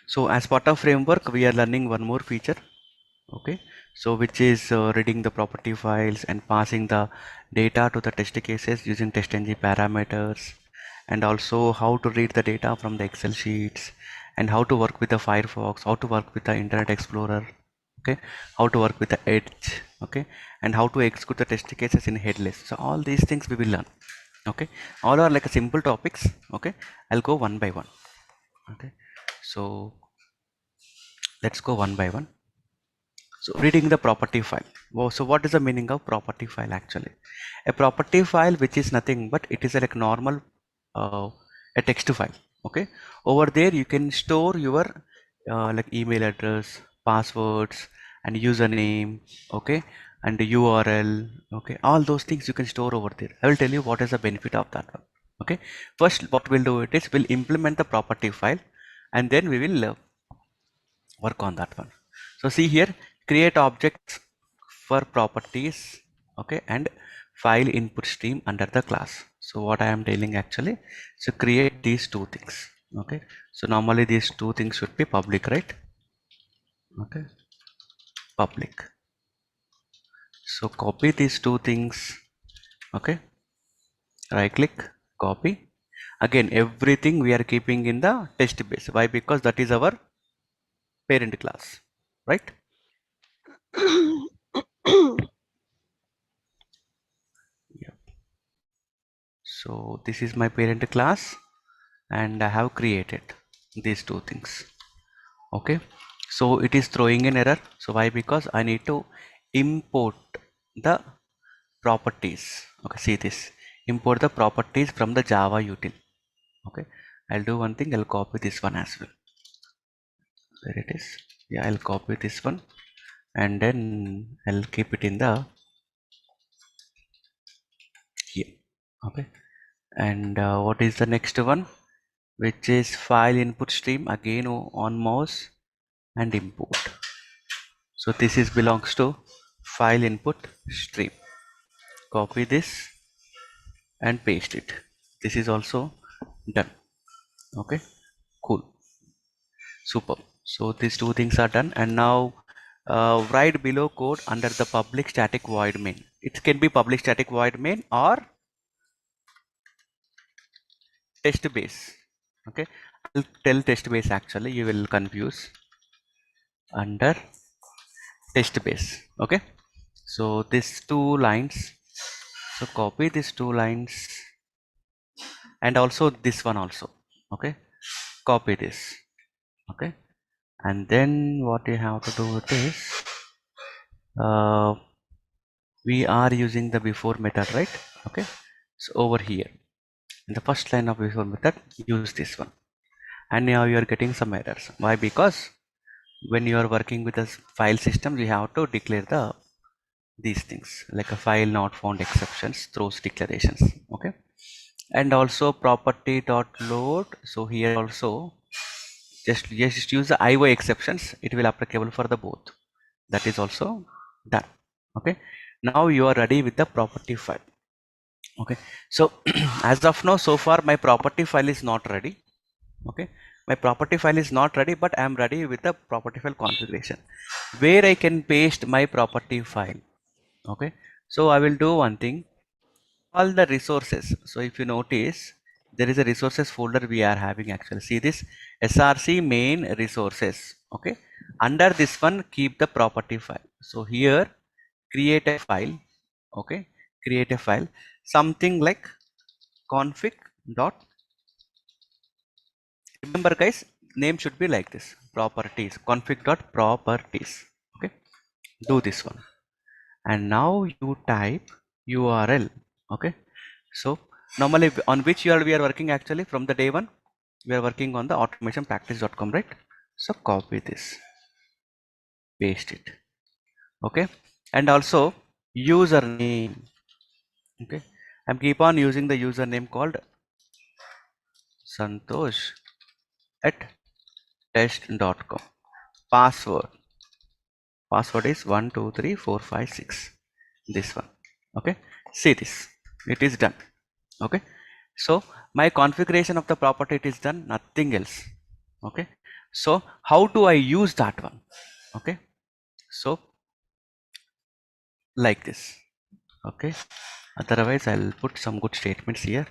So as part of framework, we are learning one more feature. Okay, so which is reading the property files and passing the data to the test cases using test-ng parameters, and also how to read the data from the Excel sheets, and how to work with the Firefox, how to work with the Internet Explorer, okay, how to work with the Edge, okay, and how to execute the test cases in Headless. So all these things we will learn. Okay, all are like a simple topics. Okay, I'll go one by one. Okay, so let's go one by one. So reading the property file. Wow, so what is the meaning of property file actually? A property file, which is nothing but it is like normal a text file. Okay, over there you can store your like email address, passwords, and username. Okay, and the URL. Okay, all those things you can store over there. I will tell you what is the benefit of that one. Okay, first what we'll do it is we'll implement the property file, and then we will work on that one. So see here, create objects for properties, okay, and file input stream under the class. So what I am telling actually, so create these two things. Okay, so normally these two things should be public, right? Okay, public. So copy these two things. Okay, right click, copy. Again, everything we are keeping in the test base. Why? Because that is our parent class, right? Yeah. So this is my parent class, and I have created these two things. Okay, so it is throwing an error. So why? Because I need to import the properties. Okay, see this, import the properties from the Java util. Okay, I'll do one thing, I'll copy this one as well. There it is. Yeah, I'll copy this one, and then I'll keep it in the here. Okay, and what is the next one, which is file input stream? Again, on mouse and import. So this is belongs to file input stream. Copy this and paste it. This is also done. Okay, cool, super. So these two things are done, and now write below code under the public static void main. It can be public static void main or test base. Okay, I'll tell test base actually, you will confuse under test base. Okay, so these two lines, so copy these two lines, and also this one also. Okay, copy this. Okay, and then what you have to do with this, uh, we are using the before method, right? Okay, so over here in the first line of before method, use this one, and now you are getting some errors. Why? Because when you are working with a file system, you have to declare these things like a file not found exceptions, throws declarations. Okay, and also property dot load. So here also just use the IO exceptions, it will applicable for the both. That is also done. Okay, now you are ready with the property file. Okay, so as of now, so far my property file is not ready. Okay, my property file is not ready, but I am ready with the property file configuration where I can paste my property file. Okay, so I will do one thing, all the resources. So if you notice, there is a resources folder we are having actually. See this src main resources. Okay, under this one keep the property file. So here create a file. Okay, create a file, something like config dot, remember guys, name should be like this, properties, config dot properties. Okay, do this one, and now you type url. Okay, so normally on which URL we are working actually, from the day one we are working on the automationpractice.com, right? So copy this, paste it. Okay, and also username. Okay, I'm keep on using the username called santosh at test.com. Password is 123456, this one. Okay, see this, it is done. Okay, so my configuration of the property, it is done, nothing else. Okay, So how do I use that one? Okay, so like this. Okay, otherwise I'll put some good statements here.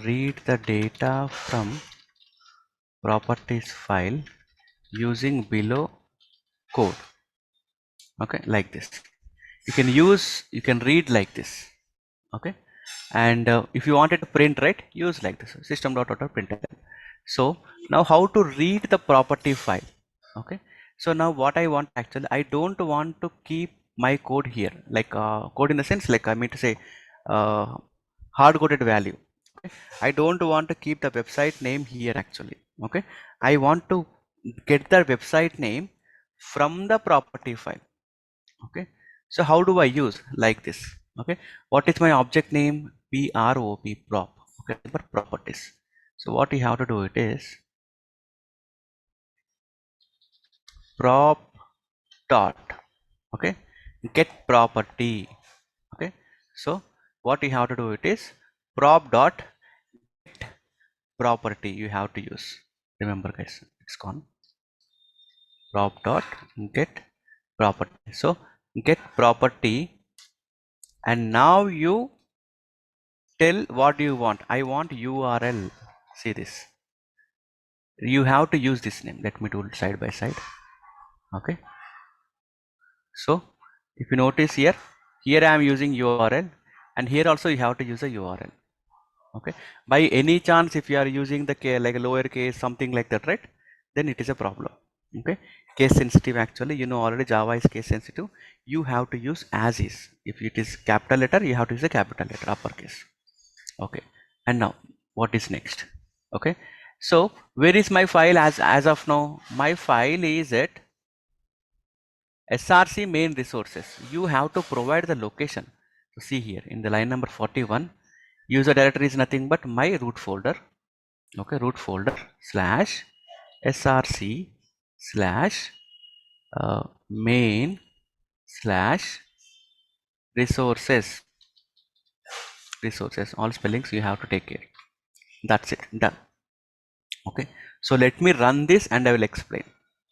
Read the data from properties file using below code. Okay, like this. You can read like this. Okay, and if you wanted to print, right, use like this, system.out.println. So now how to read the property file? Okay, so now what I want, actually I don't want to keep my code here, like code in the sense, like I mean to say uh, hard coded value. Okay, I don't want to keep the website name here actually. Okay, I want to get the website name from the property file. Okay, so how do I use like this? Okay, what is my object name? prop. Okay, for properties. So what you have to do, it is prop dot, okay, get property. Okay, so what you have to do, it is prop dot property you have to use. Remember guys, it's gone. Prop dot get property. So get property, and now you tell what you want. I want URL. See this, you have to use this name. Let me do it side by side. Okay, so if you notice here, I am using URL, and here also you have to use a URL. Okay, by any chance if you are using the like a lowercase something like that, right, then it is a problem. Okay, case sensitive, actually you know already Java is case sensitive. You have to use as is. If it is capital letter, you have to use a capital letter, uppercase. Okay, and now what is next? Okay, so where is my file? As of now, my file is at src main resources. You have to provide the location. So see here in the line number 41, user directory is nothing but my root folder. Okay, root folder slash src slash main slash resources. All spellings you have to take care. That's it, done. Okay, so let me run this and I will explain.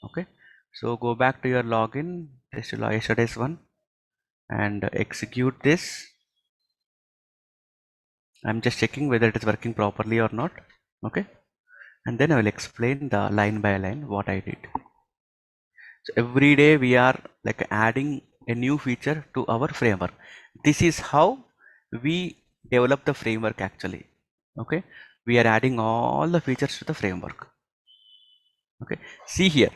Okay, so go back to your login, yesterday's one, and execute this. I'm just checking whether it is working properly or not. Okay, and then I will explain the line by line what I did. So every day we are like adding a new feature to our framework. This is how we develop the framework actually. Okay, we are adding all the features to the framework. Okay, see here,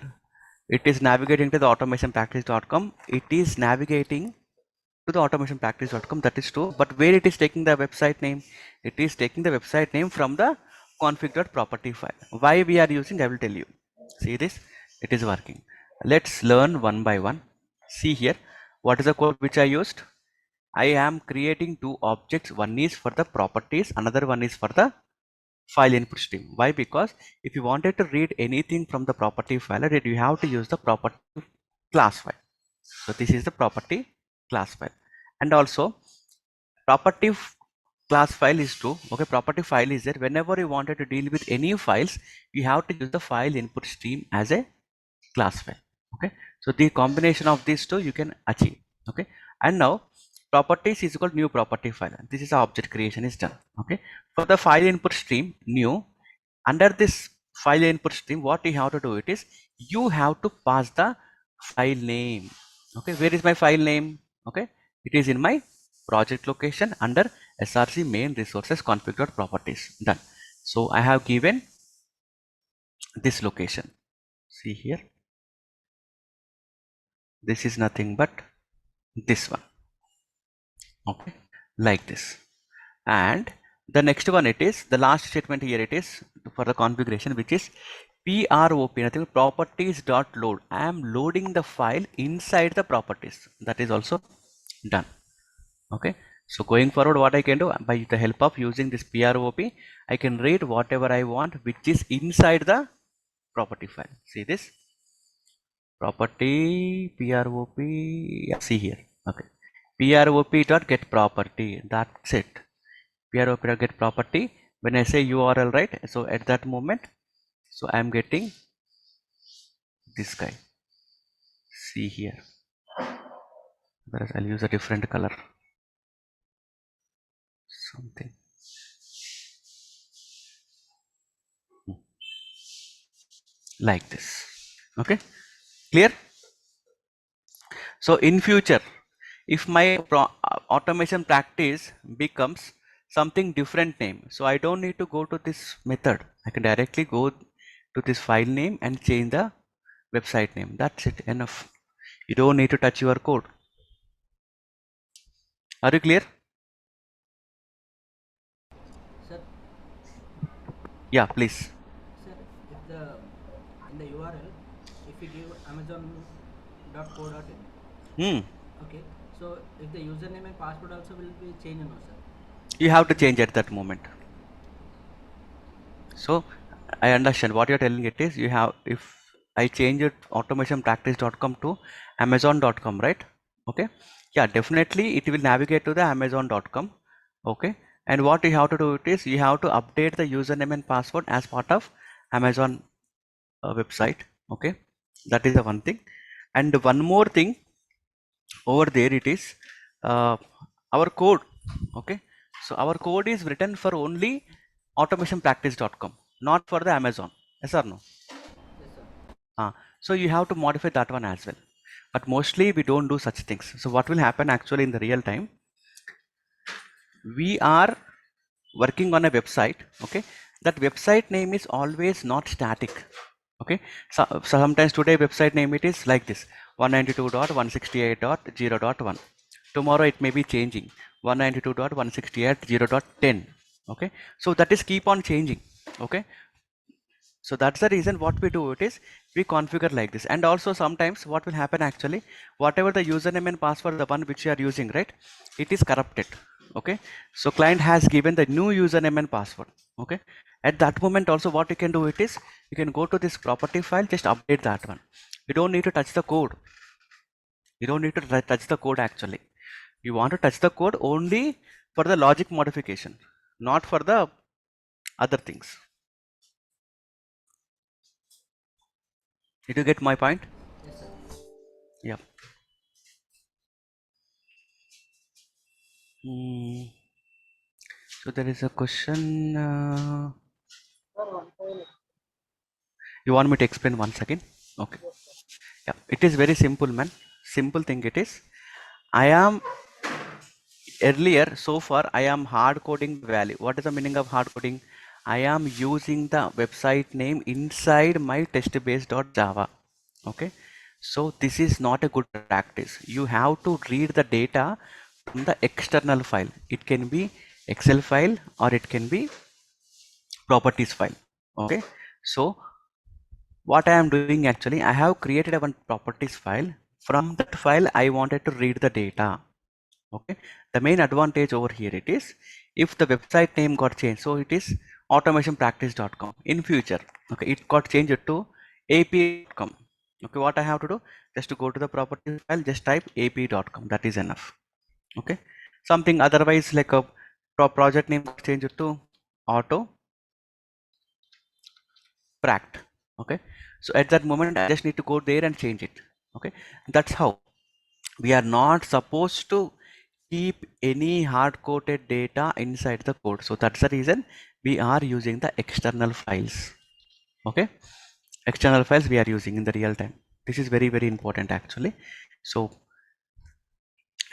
it is navigating to the automationpractice.com. It is navigating to the automationpractice.com, that is true, but where it is taking the website name? It is taking the website name from the config.property file. Why we are using, I will tell you. See this, it is working. Let's learn one by one. See here, what is the code which I used? I am creating two objects. One is for the properties, another one is for the file input stream. Why? Because if you wanted to read anything from the property file, you have to use the property class file. So this is the property class file, and also property class file is true. Okay, property file is there. Whenever you wanted to deal with any files, you have to use the file input stream as a class file. Okay, so the combination of these two you can achieve. Okay, and now properties is equal to new property file. This is how object creation is done. Okay, for the file input stream new, under this file input stream, what you have to do, it is you have to pass the file name. Okay, where is my file name? Okay, it is in my project location under src main resources config.properties. Done. So I have given this location. See here, this is nothing but this one. Okay, like this. And the next one, it is the last statement here, it is for the configuration, which is prop, nothing but properties dot load. I am loading the file inside the properties. That is also done. Okay, so going forward, what I can do, by the help of using this prop, I can read whatever I want which is inside the property file. See this, property prop, yeah, see here. Okay, prop dot get property. That's it. Prop dot get property. When I say URL, right? So at that moment, so I am getting this guy. See here. Whereas I'll use a different color. Something. Like this. Okay. Clear? So in future, if my automation practice becomes something different name, so I don't need to go to this method. I can directly go to this file name and change the website name. That's it, enough. You don't need to touch your code. Are you clear? Sir, Yeah, please. sir, if the in the URL, if we give amazon.co.in, Hmm. okay, so if the username and password also will be changed, no, sir. You have to change at that moment. So I understand what you're telling. It is you have, if I change it automationpractice.com to amazon.com, right? Okay. Yeah, definitely it will navigate to the amazon.com. Okay. And what you have to do it is you have to update the username and password as part of Amazon website. Okay. That is the one thing. And one more thing over there, it is uh, our code. Okay. So our code is written for only automationpractice.com, not for the Amazon. Yes or no? Yes, sir. So you have to modify that one as well. But mostly we don't do such things. So what will happen actually in the real time, we are working on a website. Okay. That website name is always not static. Okay. So sometimes today website name it is like this, 192.168.0.1. Tomorrow it may be changing, 192.168.0.10. Okay. So that is keep on changing. Okay. So that's the reason what we do it is we configure like this. And also sometimes what will happen actually, whatever the username and password, the one which you are using, right, it is corrupted. Okay. So client has given the new username and password. Okay. At that moment also what you can do it is you can go to this property file, just update that one. You don't need to touch the code. You don't need to touch the code actually. You want to touch the code only for the logic modification, not for the other things. Did you get my point? Yes, sir. Yeah. Hmm. So there is a question. You want me to explain once again? Okay. Yeah. It is very simple, man. Simple thing it is. I am earlier so far I am hard coding the value. What is the meaning of hard coding? I am using the website name inside my testbase.java. Okay. So this is not a good practice. You have to read the data from the external file. It can be Excel file or it can be properties file. Okay. So what I am doing actually, I have created a one properties file. From that file I wanted to read the data. Okay. The main advantage over here it is, if the website name got changed, so it is automationpractice.com in future. Okay. It got changed to ap.com. Okay. What I have to do, just to go to the properties file, just type ap.com. That is enough. Okay. Something otherwise like a project name got changed to auto pract. Okay. So at that moment I just need to go there and change it. Okay. That's how we are not supposed to keep any hard coded data inside the code. So that's the reason we are using the external files. Okay. External files we are using in the real time. This is very very important actually. So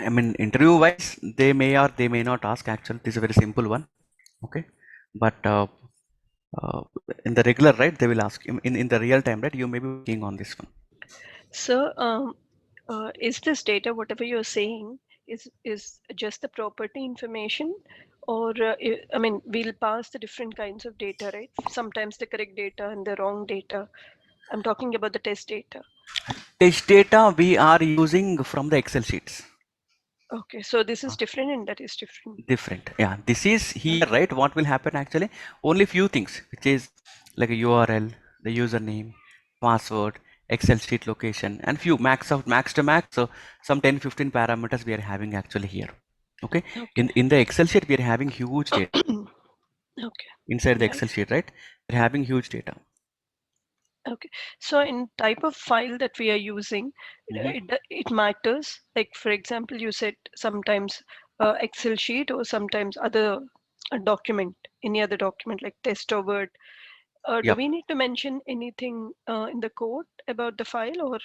I mean, interview wise they may or they may not ask. Actually this is a very simple one. Okay. But uh, in the regular, right, they will ask in the real time, right, you may be working on this one. So, is this data, whatever you're saying, is just the property information, or I mean, we'll pass the different kinds of data, right? Sometimes the correct data and the wrong data. I'm talking about the test data. Test data we are using from the Excel sheets. Okay, so this is different and that is different. Different, yeah. This is here, Okay. right? What will happen actually? Only few things, which is like a URL, the username, password, Excel sheet location, and few max to max. So some 10-15 parameters we are having actually here. Okay. Okay. In the Excel sheet we are having huge data. Okay. inside the Yeah. Excel sheet, right? They're having huge data. Okay. So in type of file that we are using, it matters. Like for example, you said sometimes Excel sheet or sometimes other document, any other document like test or Word. Do Yep. we need to mention anything in the code about the file or?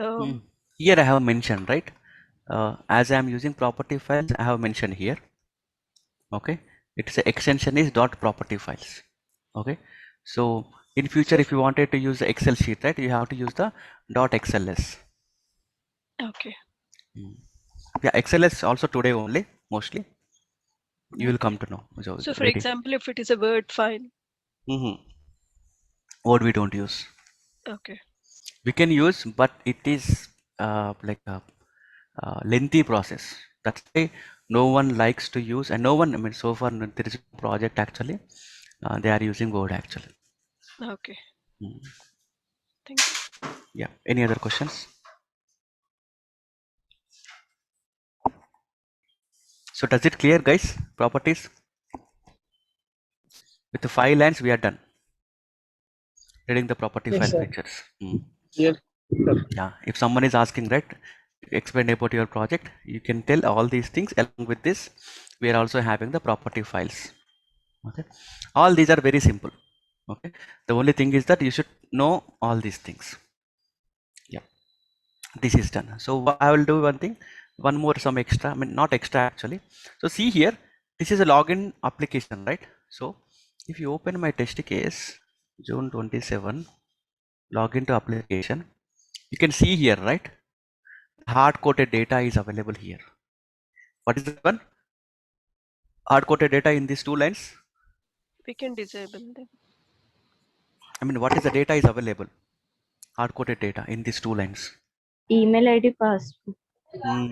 Mm. Here I have mentioned, right? As I am using property files, I have mentioned here. Okay, it's a extension is dot property files. Okay, so in future, So if you wanted to use the Excel sheet, right, you have to use the dot XLS. okay, Mm. Yeah, XLS also today only mostly. You will okay. come to know. So So for ready. example, if it is a Word file, What we don't use. okay, We can use, but it is like a lengthy process. That's why no one likes to use, and no one. I mean, so far there is a project actually. They are using Word actually. okay. Mm. Thank you. Yeah. Any other questions? So does it clear, guys? Properties with the 5 lines we are done. Reading the property Yes, file sir. features. Mm. Yes, sir. Yeah. If someone is asking, right, explain about your project, you can tell all these things. Along with this, we are also having the property files. Okay. All these are very simple. Okay. The only thing is that you should know all these things. Yeah. This is done. So I will do one thing, one more some extra. I mean, not extra actually. So see here, this is a login application, right? So if you open my test case, June 27, login to application, you can see here, right? Hard coded data is available here. What is the one? Hard coded data in these 2 lines. We can disable them. I mean, what is the data is available? Hard coded data in these 2 lines. Email ID password. Hmm.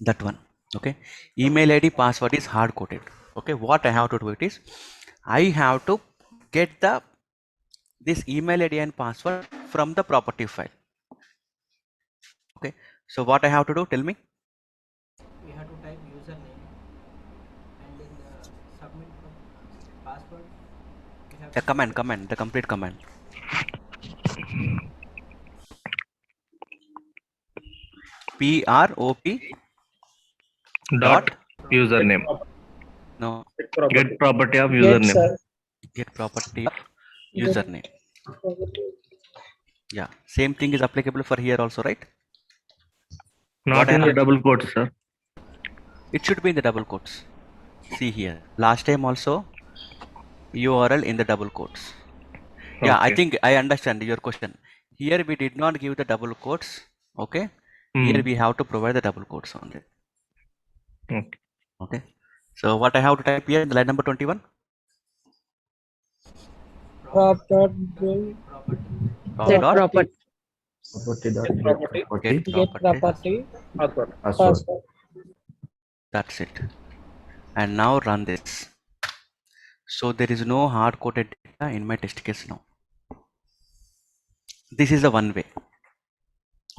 That one. Okay. Email ID password is hard coded. Okay. What I have to do it is, I have to get the this email ID and password from the property file. Okay. So what I have to do? Tell me. We have to type username and in the submit password we have The to command, mention the complete command. PROP Dot dot username. no Get property of Yes, username. sir. get property of Get username. property. Yeah. Same thing is applicable for here also, right? What Not I in the have, double quotes, sir. it should be in the double quotes. See here. Last time also URL in the double quotes. Yeah, I Okay. think I understand your question. Here we did not give the double quotes. Okay. Here Hmm. we have to provide the double quotes only. Okay. Okay. So what I have to type here in the line number 21? Prop dot property. Prop Set dot property. get property. get Get property. property. Password. Password. That's it. And now run this. So there is no hard coded data in my test case now. This is the one way.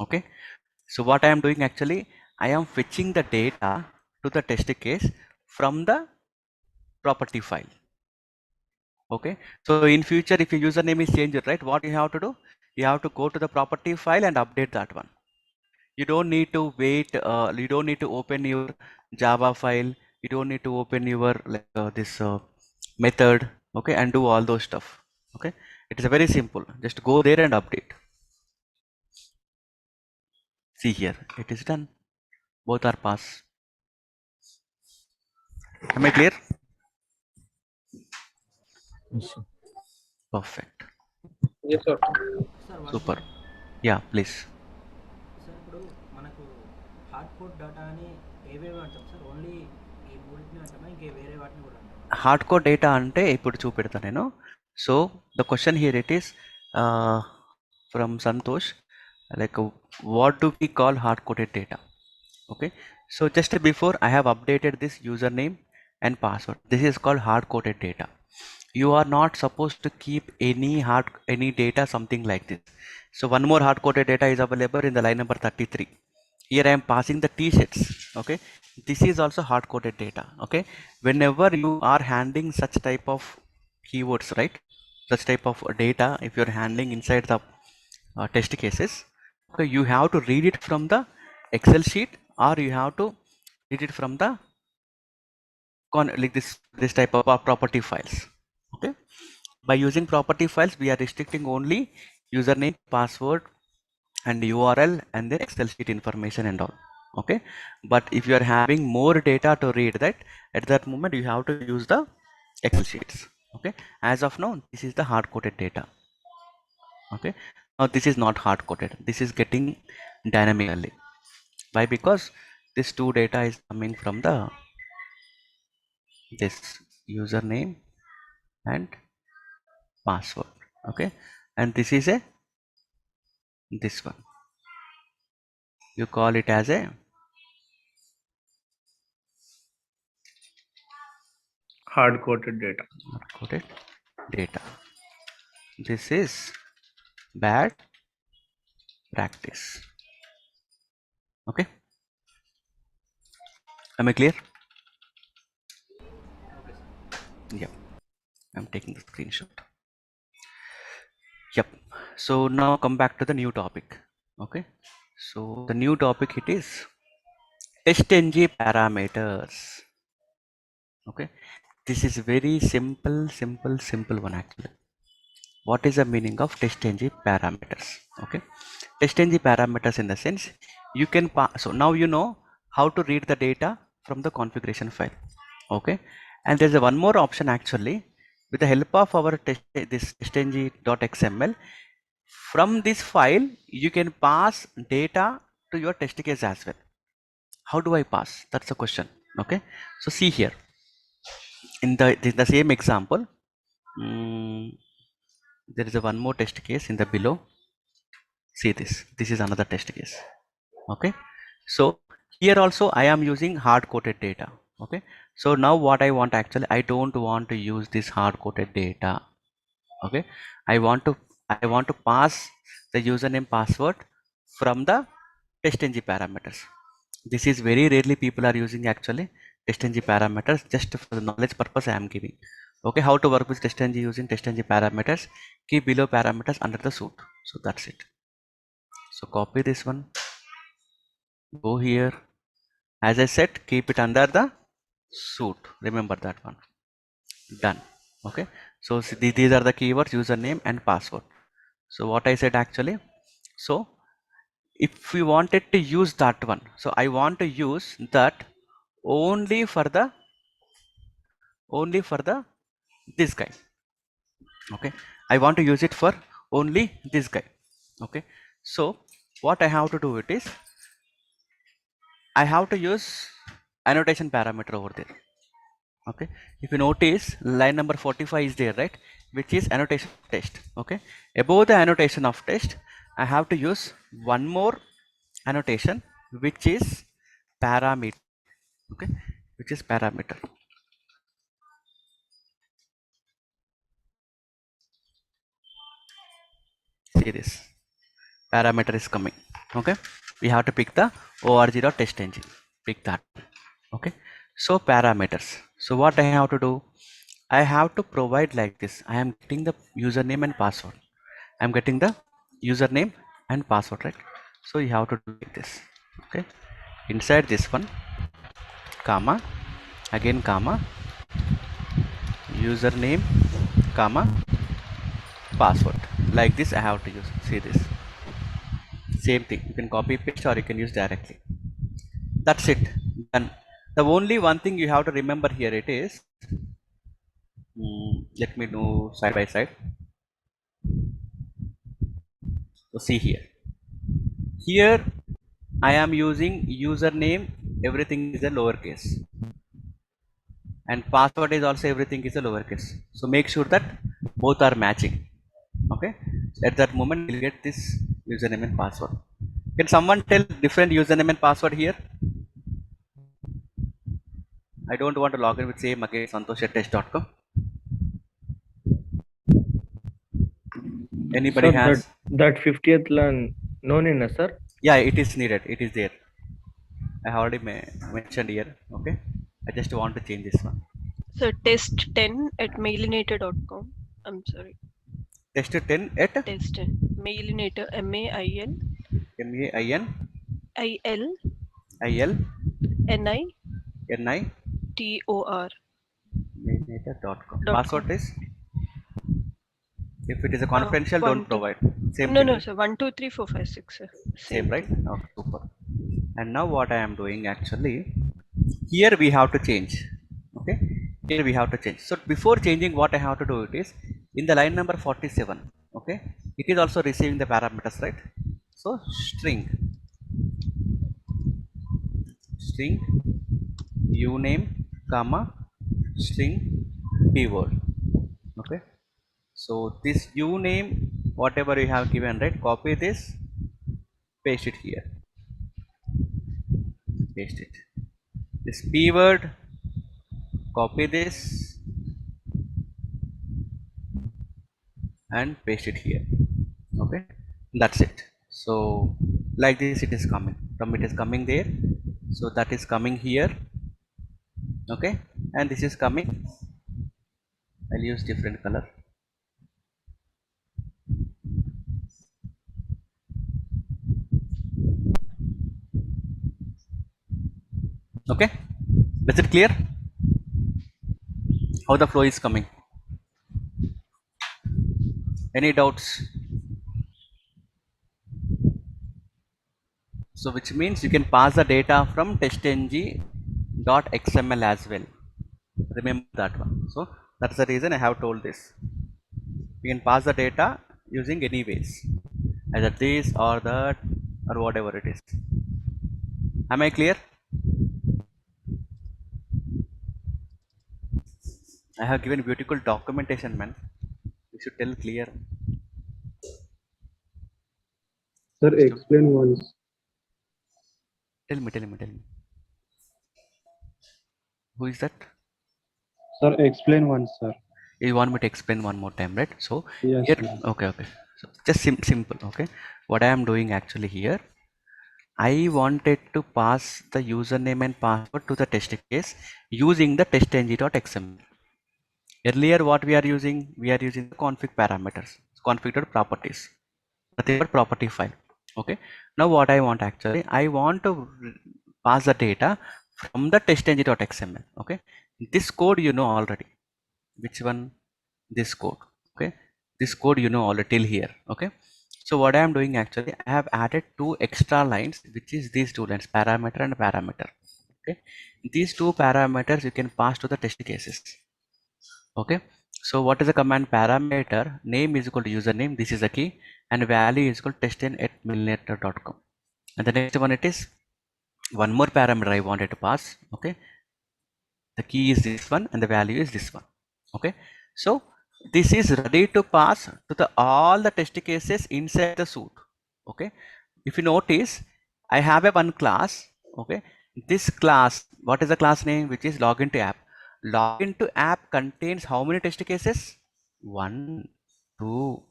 Okay. So what I am doing actually, I am fetching the data to the test case from the property file. Okay. So in future, if your username is changed, right, what you have to do? You have to go to the property file and update that one. You don't need to wait. You don't need to open your Java file. You don't need to open your like this method. Okay, and do all those stuff. Okay, it is very simple. Just go there and update. See here, it is done. Both are pass. Am I clear? Perfect. Yes, sir. Sir, one Super. more. Yeah, please. Sir ఇప్పుడు మనకు hard code data అని ఏవేవి అంటాం sir only ఈ మూడింటిని అంటామా ఇంకే వేరే వాటిని కూడా అంటామా హార్డ్ కోడ్ డేటా అంటే ఇప్పుడు చూపెడతాను నేను. So the question here it is from Santosh, like what do we call hard coded data? Okay, so just before I have updated this username and password. This is called hard coded data. You are not supposed to keep any data something like this. So one more hard coded data is available in the line number 33. here I am passing the t-shirts. Okay, this is also hard coded data. Okay, whenever you are handling such type of keywords, right, such type of data, if you're handling inside the test cases, okay, you have to read it from the Excel sheet, or you have to read it from the like this type of property files. Okay, by using property files we are restricting only username, password, and URL, and then Excel sheet information and all. Okay, but if you are having more data to read, that at that moment you have to use the Excel sheets. Okay, as of now this is the hard coded data. Okay, now this is not hard coded, this is getting dynamically. Why? Because this two data is coming from the this username and password. Okay, and this is a this one, you call it as a Hard-coded data. hard-coded data. This is bad practice. Okay, am I clear? Okay, sir. Yep, I'm taking the screenshot. Yep, so now come back to the new topic. Okay, so the new topic, it is testng parameters. Okay, this is very simple one actually. What is the meaning of testng parameters? Okay, testng parameters in the sense you can so now you know how to read the data from the configuration file. Okay, and there's a one more option actually. With the help of our this testng.xml, from this file you can pass data to your test case as well. How do I pass? That's the question. Okay, so see here in the same example, there is a one more test case in the below. See this is another test case. Okay, so here also I am using hard coded data. Okay, so now what I want, actually I don't want to use this hard coded data. Okay, I want to pass the username, password from the testng parameters. This is very rarely people are using actually testng parameters. Just for the knowledge purpose I am giving. Okay, how to work with testng using testng parameters? Keep below parameters under the suite. So that's it. So copy this one, go here. As I said, keep it under the suite. Remember that one. Done. Okay, so see, these are the keywords, username and password. So what I said actually, so if we wanted to use that one, so I want to use that only for the this guy. Okay, I want to use it for only this guy. Okay, so what I have to do it is, I have to use annotation parameter over there. Okay, if you notice line number 45 is there, right, which is annotation of text. Okay, above the annotation of text I have to use one more annotation, which is parameter. Okay, which is parameter. See this parameter is coming. Okay, we have to pick the org.testng, pick that. Okay, so parameters, so what I have to do, I have to provide like this. I am getting the username and password. I'm getting the username and password, right? So you have to do like this. Okay, inside this one, comma, again comma, username, comma, password. Like this I have to use. See this, same thing, you can copy paste or you can use directly. That's it, done. The only one thing you have to remember here, it is, let me do side by side. So see here, I am using username, everything is a lowercase, and password is also everything is a lowercase. So make sure that both are matching. Okay, at that moment you'll get this username and password. Can someone tell different username and password here? I don't want to log in with same again santosh@test.com. Anybody Sir, has? that 50th line no need, na, sir? Yeah, it is needed, it is there. I already mentioned here. Okay, I just want to change this one. So test10@mailinator.com. I'm sorry. Test 10 at Test10. Mailinator. MAIL. MAIN IL. IL NI. NI TOR. mailinator.com. .com. Password is, if it is a confidential, don't One two. provide. Same No, thing, no, right? sir. 1 2 3 4 5 6, sir. Same, Same right? thing. Okay, super. And now what I am doing actually, here we have to change. Okay, here we have to change. So before changing, what I have to do it is, in the line number 47. Okay, it is also receiving the parameters, right? So string uname comma string keyword. Okay, so this uname, whatever you have given, right, copy this, paste it here, paste it. This keyword, copy this and paste it here. Okay, that's it. So like this it is coming from, it is coming there, so that is coming here. Okay, and this is coming, I'll use different color. Okay, is it clear how the flow is coming? Any doubts? So which means you can pass the data from testng.xml as well. Remember that one. So that's the reason I have told this. You can pass the data using any ways, either this or that or whatever it is. Am I clear? I have given beautiful documentation, man. You should tell clear. Sir, explain once. Tell me. Who is that? Sir, explain once, sir. You want me to explain one more time, right? So Yes, here, sir. okay. So just simple. Okay, what I am doing actually here, I wanted to pass the username and password to the test case using the testng.xml. Earlier, what we are using? We are using the config parameters, configured properties, nothing but property file. Okay. Now, what I want actually, I want to pass the data from the testng.xml. Okay. This code you know already. Which one? This code. Okay. This code you know already till here. Okay. So what I am doing actually, I have added two extra lines, which is these two lines, parameter and parameter. Okay. These two parameters you can pass to the test cases. Okay, so what is the command? Parameter name is equal to username, this is the key, and value is equal to testn@milinator.com. And the next one, it is one more parameter I wanted to pass. Okay, the key is this one and the value is this one. Okay, so this is ready to pass to the all the test cases inside the suite. Okay, if you notice, I have a one class. Okay, this class, what is the class name? Which is login to app. Login to app contains how many test cases? 1 2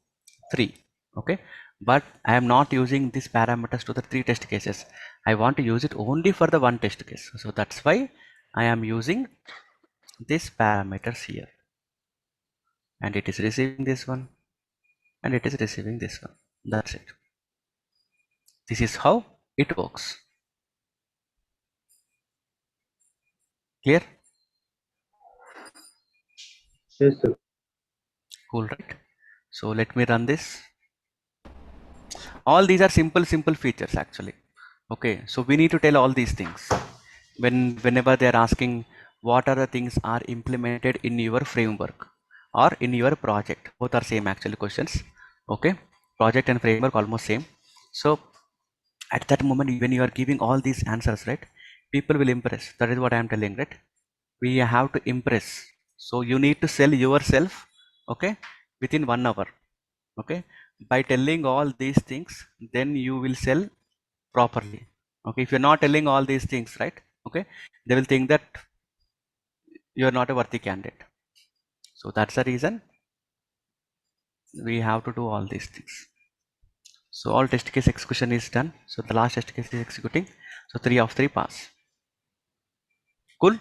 3. Okay, but I am not using these parameters to the 3 test cases. I want to use it only for the one test case, so that's why I am using these parameters here, and it is receiving this one and it is receiving this one. That's it. This is how it works. Clear? Yes, sir. Cool, right? So let me run this. All these are simple features actually. Okay, so we need to tell all these things whenever they are asking what are the things are implemented in your framework or in your project. Both are same actually questions. Okay, project and framework almost same. So at that moment when you are giving all these answers, right, people will impress. That is what I am telling, right? We have to impress. So you need to sell yourself. Okay, within 1 hour. Okay, by telling all these things, then you will sell properly. Okay, if you're not telling all these things, right, okay, they will think that you are not a worthy candidate. So that's the reason we have to do all these things. So all test case execution is done. So the last test case is executing. So 3 of 3 pass. Cool.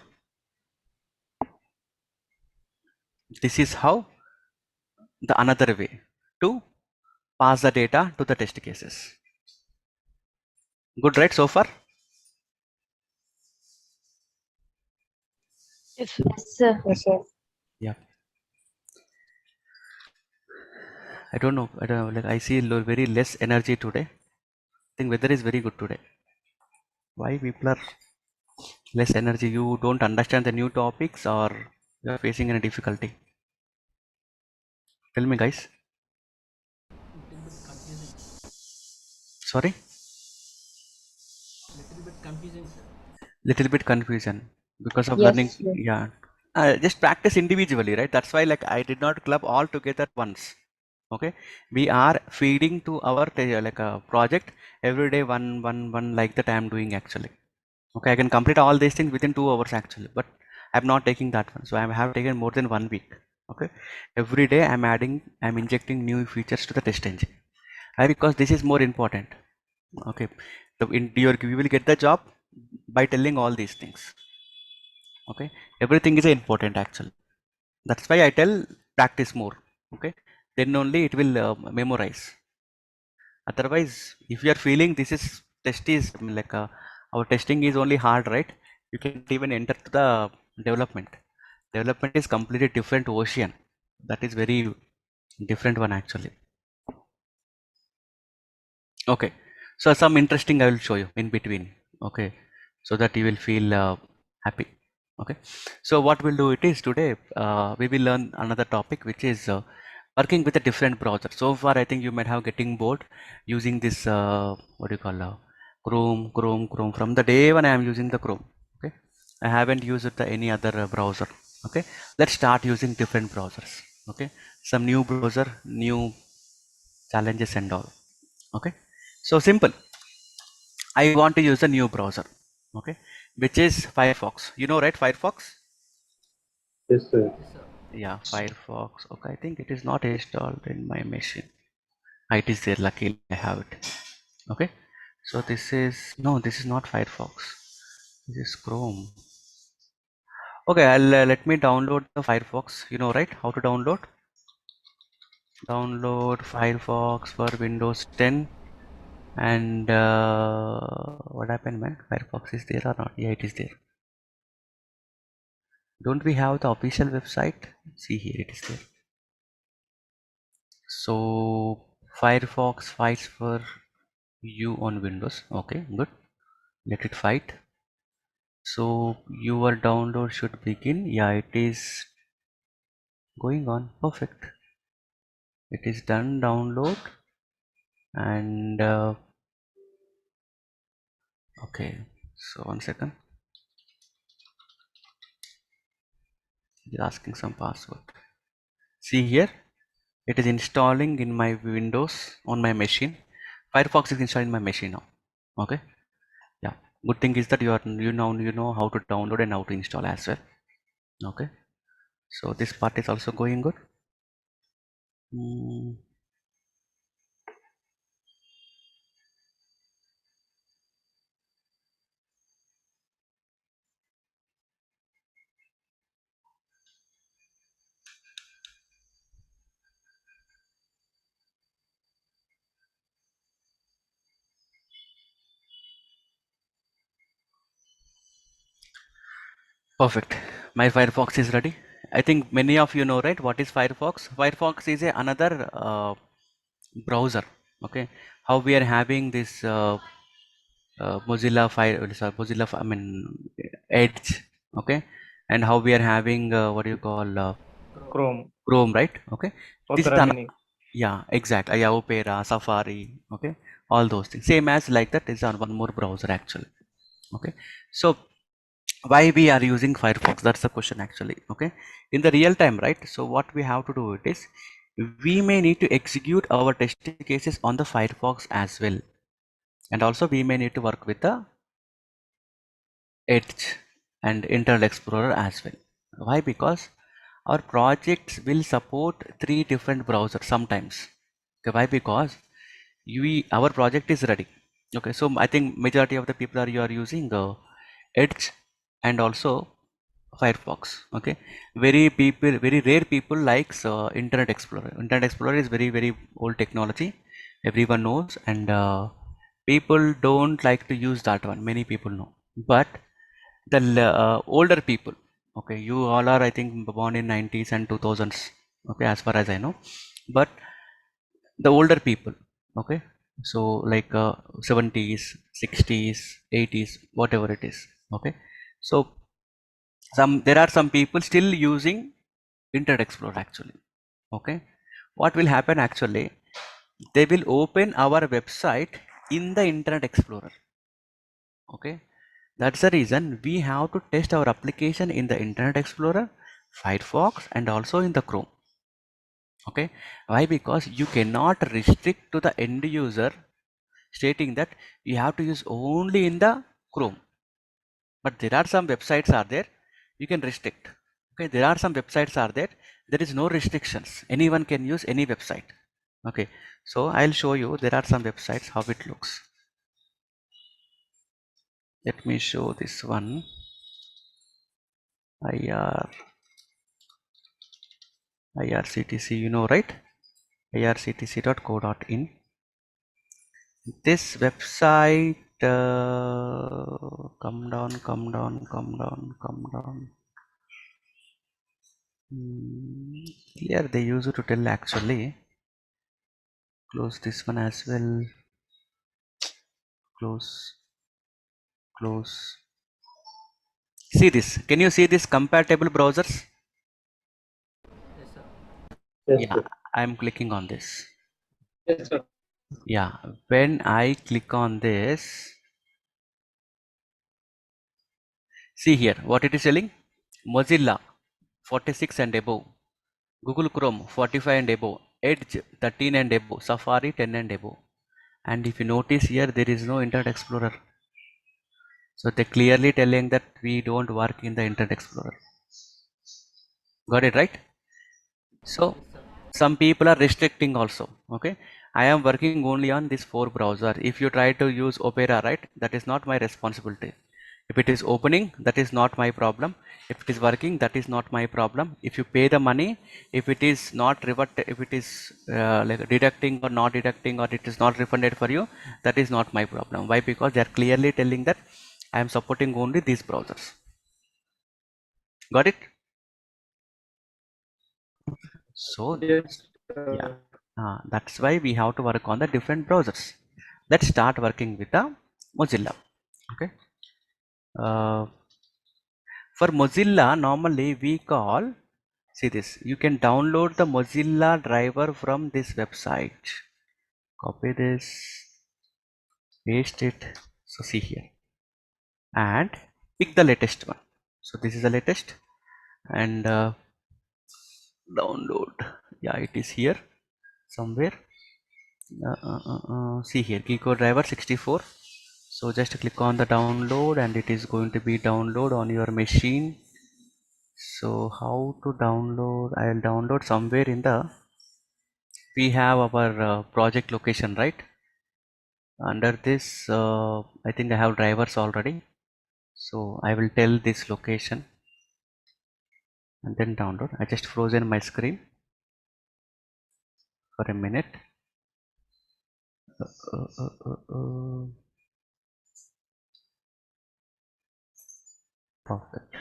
This is how the another way to pass the data to the test cases. Good, right? So far? Yes. Yes, sir. Yes, sir. Yeah. I don't know. Like I see very less energy today. I think weather is very good today. Why people are less energy? You don't understand the new topics or you are facing any difficulty? Tell me, guys. Little bit confusing. Sorry? Little bit confusing, sir. Little bit confusion because of learning. Yes, sir. Yeah. Just practice individually, right? That's why like I did not club all together once. Okay. We are feeding to our like a project every day one like that I am doing actually. Okay. I can complete all these things within 2 hours actually, but I'm not taking that one. So I have taken more than 1 week. Okay. Every day I'm injecting new features to the test engine. Why? Because this is more important. Okay. You will get the job by telling all these things. Okay. Everything is important actually. That's why I tell practice more. Okay. Then only it will memorize. Otherwise, if you are feeling this is test is like our testing is only hard, right? You can't even enter to the development. Development is completely different ocean. That is very different one actually. Okay. So some interesting I will show you in between. Okay. So that you will feel happy. Okay. So what we'll do it is today we will learn another topic which is working with a different browser. So far I think you might have getting bored using this what do you call Chrome from the day when I am using the Chrome. Okay. I haven't used the any other browser. Okay. Let's start using different browsers. Okay. Some new browser, new challenges and all. Okay. So simple. I want to use a new browser. Okay. Which is Firefox. You know, right? Firefox? Yes, sir. Yes, sir. Yeah, Firefox. Okay. I think it is not installed in my machine. Ah, it is there. Luckily, I have it. Okay. So this is, no, this is not Firefox. This is Chrome. Okay. Let me download the Firefox. You know, right? How to download? Download Firefox for Windows 10. And what happened, man? Firefox is there or not? Yeah, it is there. Don't we have the official website? See here, it is there. So Firefox fights for you on Windows. Okay, good. Let it fight. So your download should begin. Yeah, it is going on. Perfect. It is done download. And okay. So 1 second. It is asking some password. See here. It is installing in my Windows on my machine. Firefox is installed in my machine now. Okay. Yeah, good thing is that you know how to download and how to install as well. Okay, so this part is also going good. Mm, perfect. My Firefox is ready. I think many of you know, right? What is Firefox? Firefox is another browser. Okay, how we are having this I mean Edge. Okay, and how we are having what do you call Chrome. Chrome, Chrome, right? Okay, this is Opera the Mini. yeah, exactly. Yeah, Opera, Safari, okay, all those things. Same as like that is on one more browser actually. Okay, so why we are using Firefox? That's the question actually. Okay, in the real time, right? So what we have to do it is we may need to execute our test cases on the Firefox as well, and also we may need to work with the Edge and Internet Explorer as well. Why? Because our projects will support 3 different browsers sometimes. Okay, why? Because our project is ready. Okay, so I think majority of the people are you are using Edge and also Firefox. Okay, very rare people likes Internet Explorer. Internet Explorer is very old technology. Everyone knows, and people don't like to use that one. Many people know, but the older people, okay, you all are I think born in 90s and 2000s. Okay, as far as I know, but the older people, okay, so like 70s, 60s, 80s, whatever it is. Okay, so there are some people still using Internet Explorer actually. Okay, what will happen actually, they will open our website in the Internet Explorer. Okay, that's the reason we have to test our application in the Internet Explorer, Firefox, and also in the Chrome. Okay, why? Because you cannot restrict to the end user stating that you have to use only in the Chrome. But there are some websites are there you can restrict. Okay, there are some websites are there, there is no restrictions, anyone can use any website. Okay, so I'll show you there are some websites how it looks. Let me show this one. IRCTC, you know, right? irctc.co.in. This website, come down, come down, come down, come down. Here they use it to tell actually. Close this one as well. Close, close. See this. Can you see this compatible browsers? Yes, sir. Yes, Yeah, sir. I'm clicking on this. Yes, sir. Yeah, when I click on this, see here what it is telling. Mozilla 46 and above, Google Chrome 45 and above, Edge 13 and above, Safari 10 and above. And if you notice here, there is no Internet Explorer. So they're clearly telling that we don't work in the Internet Explorer. Got it right? So Yes, sir. some people are restricting also. Okay, I am working only on this 4 browser. If you try to use Opera, right, that is not my responsibility. If it is opening, that is not my problem. If it is working, that is not my problem. If you pay the money, if it is not revert, if it is like deducting or not deducting, or it is not refunded for you, that is not my problem. Why? Because they are clearly telling that I am supporting only these browsers. Got it? So Yes. yeah, that's why we have to work on the different browsers. Let's start working with the Mozilla. Okay. Uh, for Mozilla, normally we call, see this, you can download the Mozilla driver from this website. Copy this, paste it. So see here and pick the latest one. So this is the latest and download. Yeah, it is here somewhere. See here, Keycode driver 64. So just click on the download and it is going to be download on your machine. So how to download? I'll download somewhere in the, we have our project location, right? Under this, I think I have drivers already. So I will tell this location and then download. I just frozen my screen for a minute. Perfect.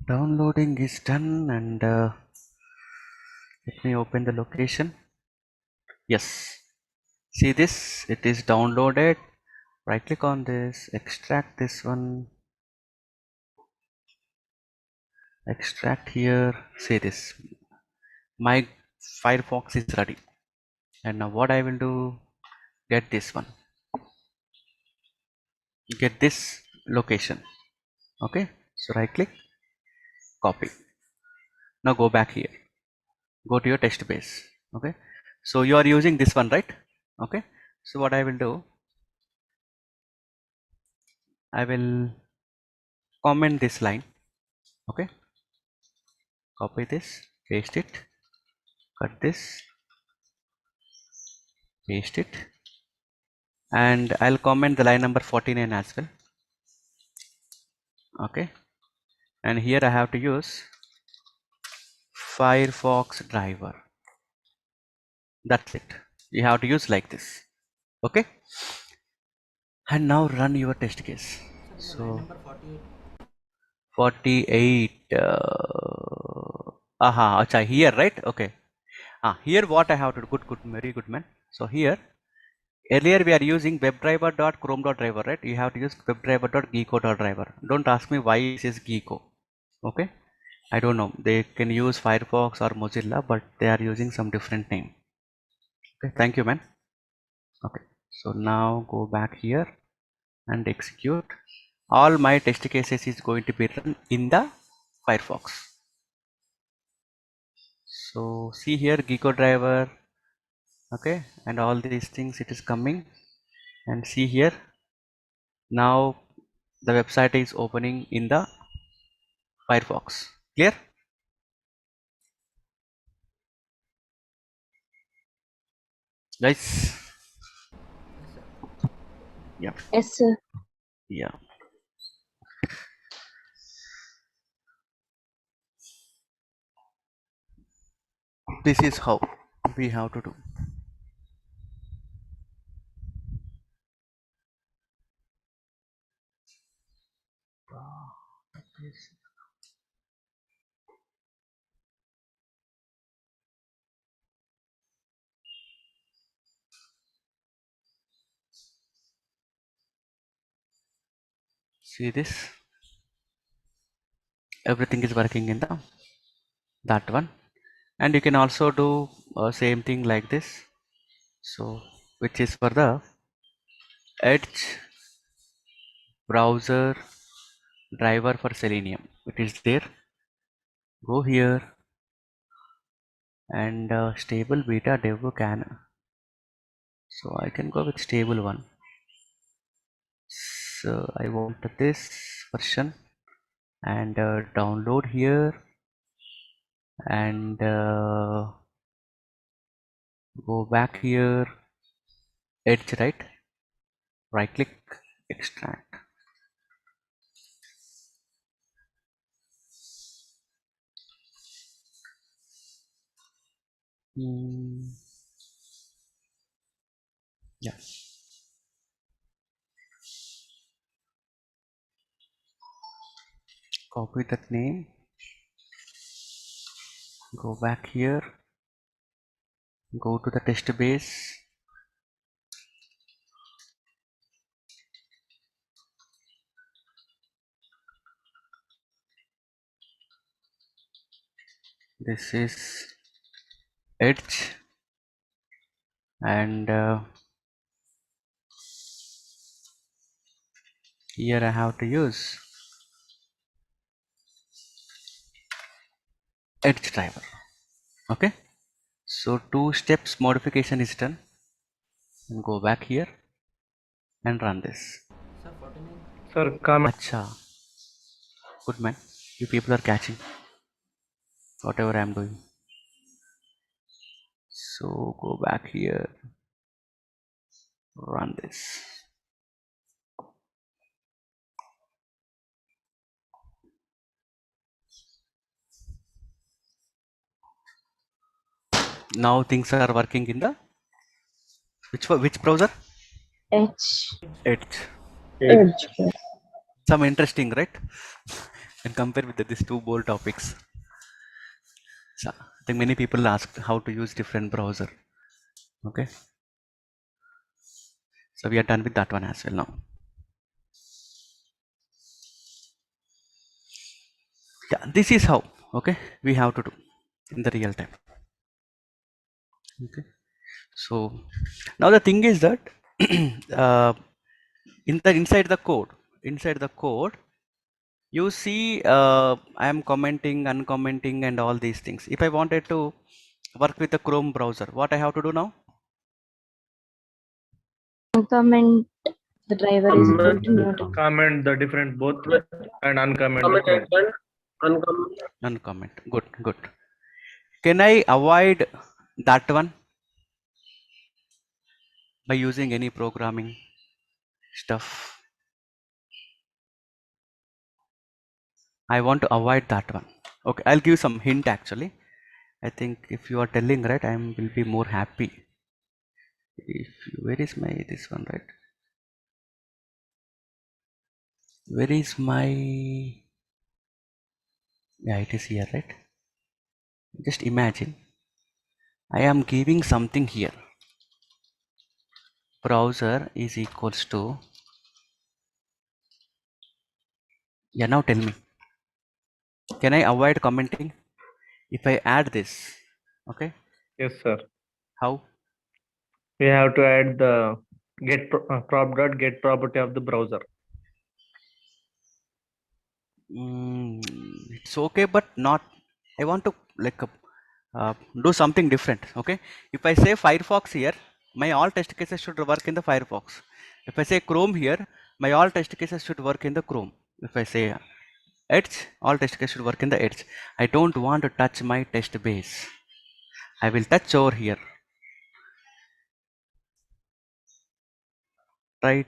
Downloading is done and let me open the location. Yes, see this, it is downloaded. Right click on this, extract this one, extract here. See this, my Firefox is ready. And now what I will do, get this one, get this location. Okay, so right click, copy. Now go back here, go to your test base. Okay, so you are using this one, right? Okay, so what I will do, I will comment this line. Okay, copy this, paste it, cut this, paste it, and I'll comment the line number 49 as well. Okay, and here I have to use Firefox driver. That's it. You have to use like this. Okay, and now run your test case. Sir, line So number 48. 48. Acha, here, right? Okay. Here what I have to do. Good, very good, man. So here, earlier we are using webdriver.chrome.driver, right? You have to use webdriver.geeko.driver. Don't ask me why this is Geeko. Okay, I don't know. They can use Firefox or Mozilla, but they are using some different name. Okay, thank you, man. Okay, so now go back here and execute. All my test cases is going to be run in the Firefox. So see here, Geeko driver. Okay, and all these things it is coming, and see here, now the website is opening in the Firefox. Clear, guys? Yeah, Yes, sir. yeah. This is how we have to do. See this, everything is working in the that one, and you can also do same thing like this. So which is for the Edge browser driver for Selenium. It is there. Go here and stable beta dev can. So I can go with stable one. So I want this version and download here and go back here, Edge, right click, extract. Yeah, copy that name, go back here, go to the test base, this is Edge, and here I have to use Edge driver. Okay, so 2 steps modification is done, and go back here and run this. Sir, 49. Sir, comment. Acha, good man, you people are catching whatever I am doing. So go back here, run this. Now things are working in the which browser? H. Edge. Edge. Some interesting, right? And compare with these two bold topics. So I think many people asked how to use different browser. Okay, so we are done with that one as well now. Yeah, this is how we have to do in the real time. Okay, so now the thing is that inside the code you see I am commenting, uncommenting and all these things. If I wanted to work with the Chrome browser, what I have to do now? Uncomment the driver is equal to new driver. Comment the different both and uncomment the code. Uncomment. Good. Can I avoid that one? by using any programming stuff. I want to avoid that one. Okay, I'll give some hint actually. I think if you are telling right, I will be more happy. Where is my this one, right? Where is my, yeah, it is here, right? Just imagine I am giving something here. Browser is equals to, yeah, now tell me, can I avoid commenting if I add this? Okay, Yes, sir. how? We have to add the prop.get property of the browser. It's okay, but not. I want to like do something different. Okay, if I say Firefox here, my all test cases should work in the Firefox. If I say Chrome here, my all test cases should work in the Chrome. If I say Edge, all test cases should work in the Edge. I don't want to touch my test base. I will touch over here. Try.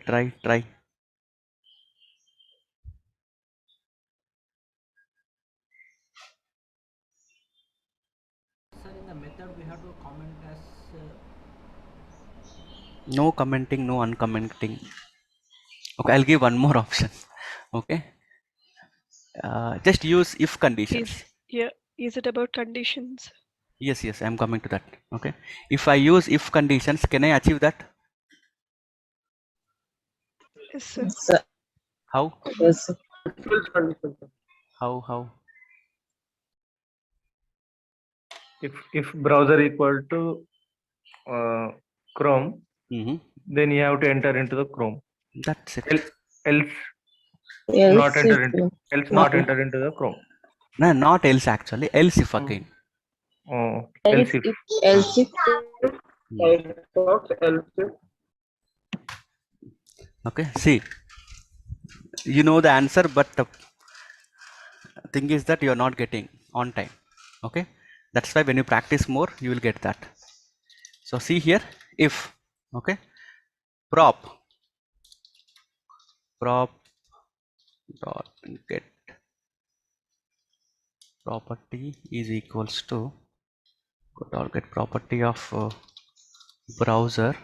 Sir, in the method we have to comment as No commenting, no uncommenting. Okay, I'll give one more option. Okay, just use if conditions. Is it about conditions? Yes, I'm coming to that. Okay, if I use if conditions, can I achieve that? Yes, sir. Yes, sir. How? Yes, sir. False condition, sir. How? If browser equal to Chrome, Mm-hmm. then you have to enter into the Chrome. That's it. Else not Else enter if into not not enter into the Chrome. No, not else actually. Else if again. Oh, else else if. if Hmm. Firefox else if Okay, see, you know the answer, but the thing is that you are not getting on time. Okay, that's why when you practice more, you will get that. So see here, if, okay, prop dot get property is equals to dot get property of browser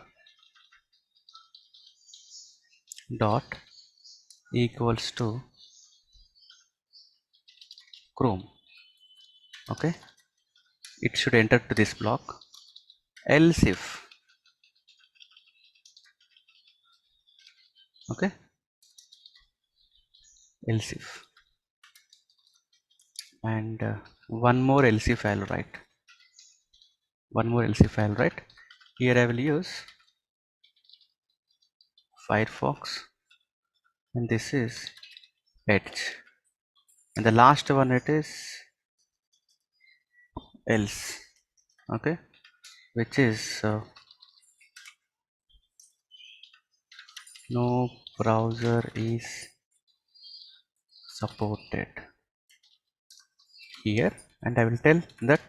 dot equals to Chrome. Okay, it should enter to this block. Else if, okay, else if, and one more else if I'll write. One more else if I'll write. Here I will use Firefox, and this is Edge, and the last one it is else. Okay, which is no browser is supported here, and I will tell that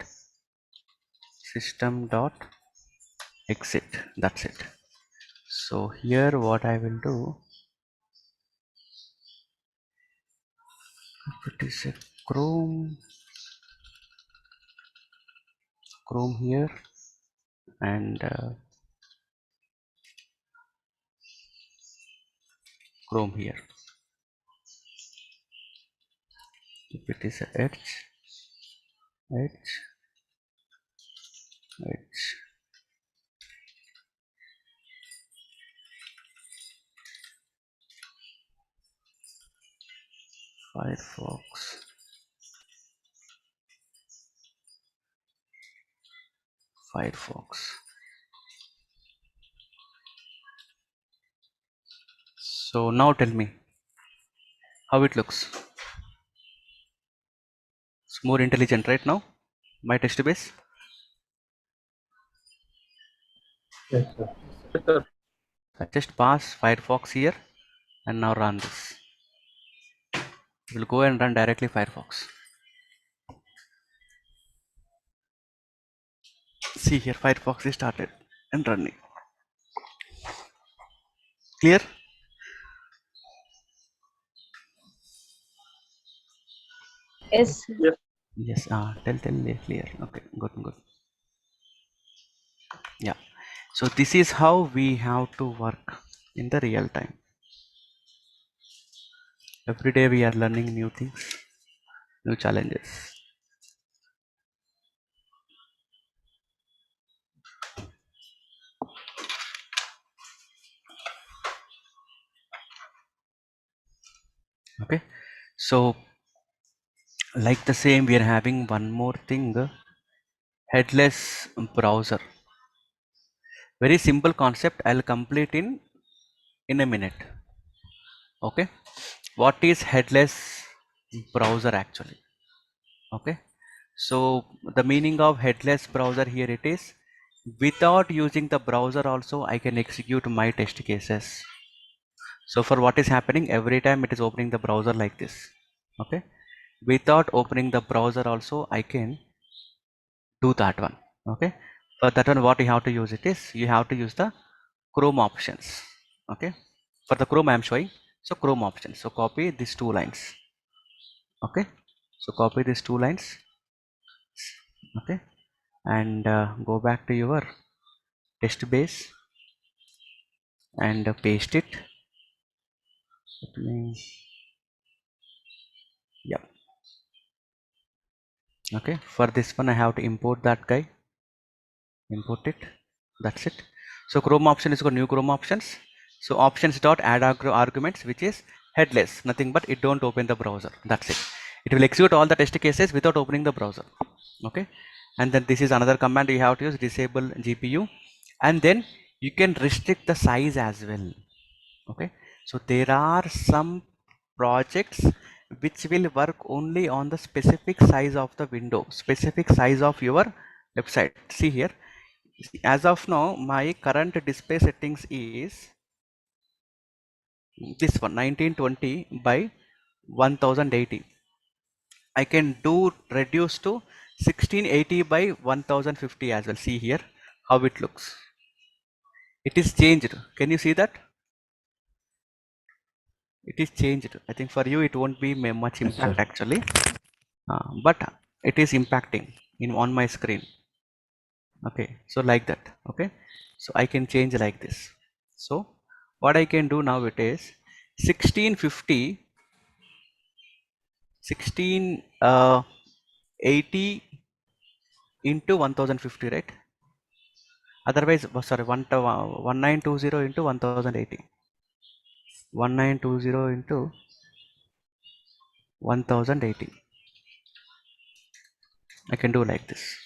system dot exit. That's it. So here what I will do, if it is a Chrome here, and Chrome here. If it is a edge, Firefox, So now tell me how it looks. It's more intelligent right now, my test base. Yes, sir. yes, sir. I just pass Firefox here and now run this. We'll go and run directly Firefox. See here, Firefox is started and running. Clear? Yes. Yes. Yes. Tell me clear. Okay. Good. Yeah. So this is how we have to work in the real time. Every day we are learning new things, new challenges. Okay. So like the same, we are having one more thing, headless browser. Very simple concept. I'll complete in a minute. Okay. What is headless browser actually? Okay. So the meaning of headless browser here it is, without using the browser also I can execute my test cases. So for what is happening, every time it is opening the browser like this. Okay. Without opening the browser also I can do that one. Okay. For that one, what you have to use it is, you have to use the Chrome options. Okay. For the Chrome I'm showing. So Chrome options. So copy these two lines. Okay. So copy these two lines. Okay. And go back to your test base and paste it. Let me, yeah. Okay. For this one I have to import that guy. Import it. That's it. So Chrome option is got new Chrome options. So options dot add arguments, which is headless, nothing but it don't open the browser. That's it. It will execute all the test cases without opening the browser. Okay. And then this is another command you have to use, disable GPU, and then you can restrict the size as well. Okay. So there are some projects which will work only on the specific size of the window, specific size of your website. See here, as of now my current display settings is this one, 1920 by 1080. I can do reduce to 1680 by 1050 as well. See here how it looks. It is changed. Can you see that? It is changed. I think for you it won't be much Yes, impact sir. actually, but it is impacting in on my screen. Okay, so like that. Okay, so I can change like this. So what I can do now, it is 1650 1680 into 1050, right? Otherwise, sorry, 1920 into 1080. 1920 into 1080. I can do like this.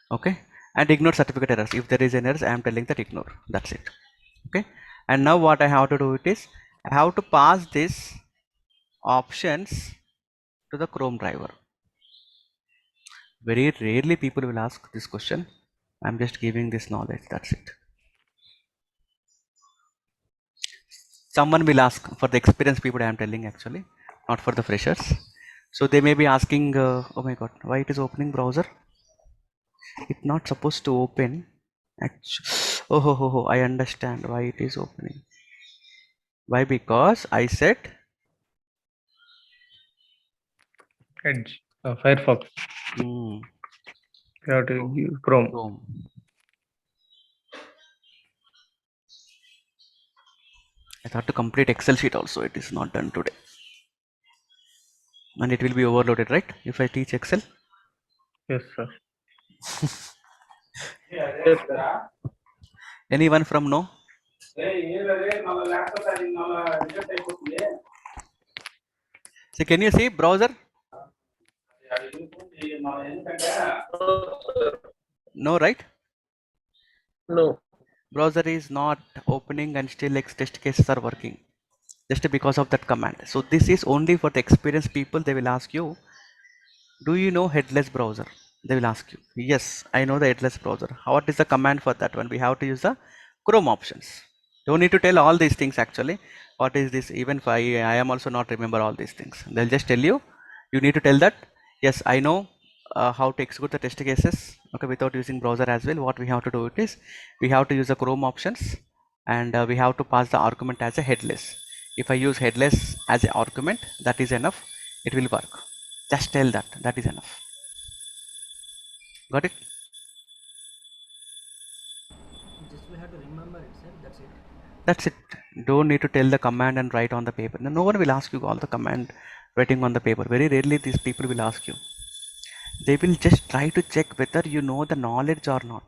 Okay, and ignore certificate errors. If there is an errors, I am telling that ignore. That's it. Okay, and now what I have to do, it is I have to pass this options to the Chrome driver. Very rarely people will ask this question. I'm just giving this knowledge. That's it. Someone will ask, for the experienced people I am telling actually, not for the freshers. So they may be asking, oh my god, why it is opening browser? It's not supposed to open. Actually, oh, I understand why it is opening. Why? Because I said Edge, Firefox. hmm, You have to use Chrome. Chrome. I thought to complete Excel sheet also. It is not done today, and it will be overloaded, right? If I teach Excel. Yes, sir. Yes, sir. Anyone from no? So can you see browser? No, sir. No, right? No. Browser is not opening and still test cases are working just because of that command. So this is only for the experienced people. They will ask you, do you know headless browser? They will ask you, yes, I know the headless browser. What is the command for that one? We have to use the Chrome options. Don't need to tell all these things actually. What is this? Even if I am also not remember all these things. They'll just tell you, you need to tell that, yes, I know how to execute the test cases, okay, without using browser as well. What we have to do it is, we have to use the Chrome options, and we have to pass the argument as a headless. If I use headless as an argument, that is enough. It will work. Just tell that is enough. Got it? Just we have to remember it, sir. That's it. That's it. Don't need to tell the command and write on the paper. No one will ask you all the command writing on the paper. Very rarely these people will ask you. They will just try to check whether you know the knowledge or not.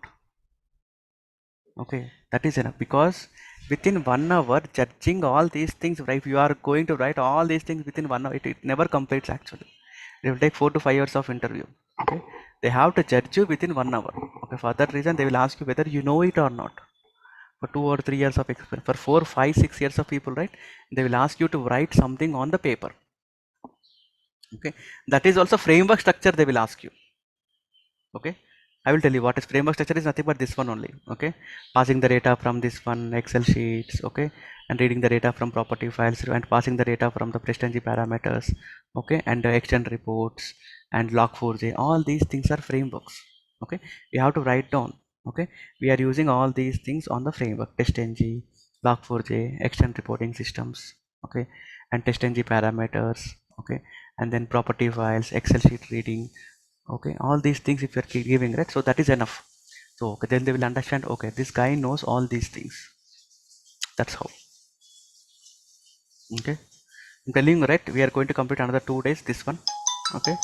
Okay, that is enough, because within 1 hour judging all these things, right? If you are going to write all these things within 1 hour, it never completes actually. It will take 4 to 5 years of interview. Okay, they have to judge you within 1 hour. Okay, for that reason they will ask you whether you know it or not. For 2 or 3 years of experience, for 4, 5, 6 years of people, right? They will ask you to write something on the paper. Okay, that is also framework structure they will ask you. Okay, I will tell you what is framework structure is nothing but this one only. Okay, passing the data from this one Excel sheets. Okay, and reading the data from property files and passing the data from the prestng parameters. Okay, and the extend reports and log4j. All these things are frameworks. Okay, you have to write down. Okay, we are using all these things on the framework testng, log4j, extend reporting systems. Okay, and testng parameters. Okay, and then property files, Excel sheet reading. Okay, all these things if you are giving, right? So that is enough. So okay, then they will understand, okay, this guy knows all these things. That's how. Okay, I'm telling you, right? We are going to complete another 2 days this one. Okay,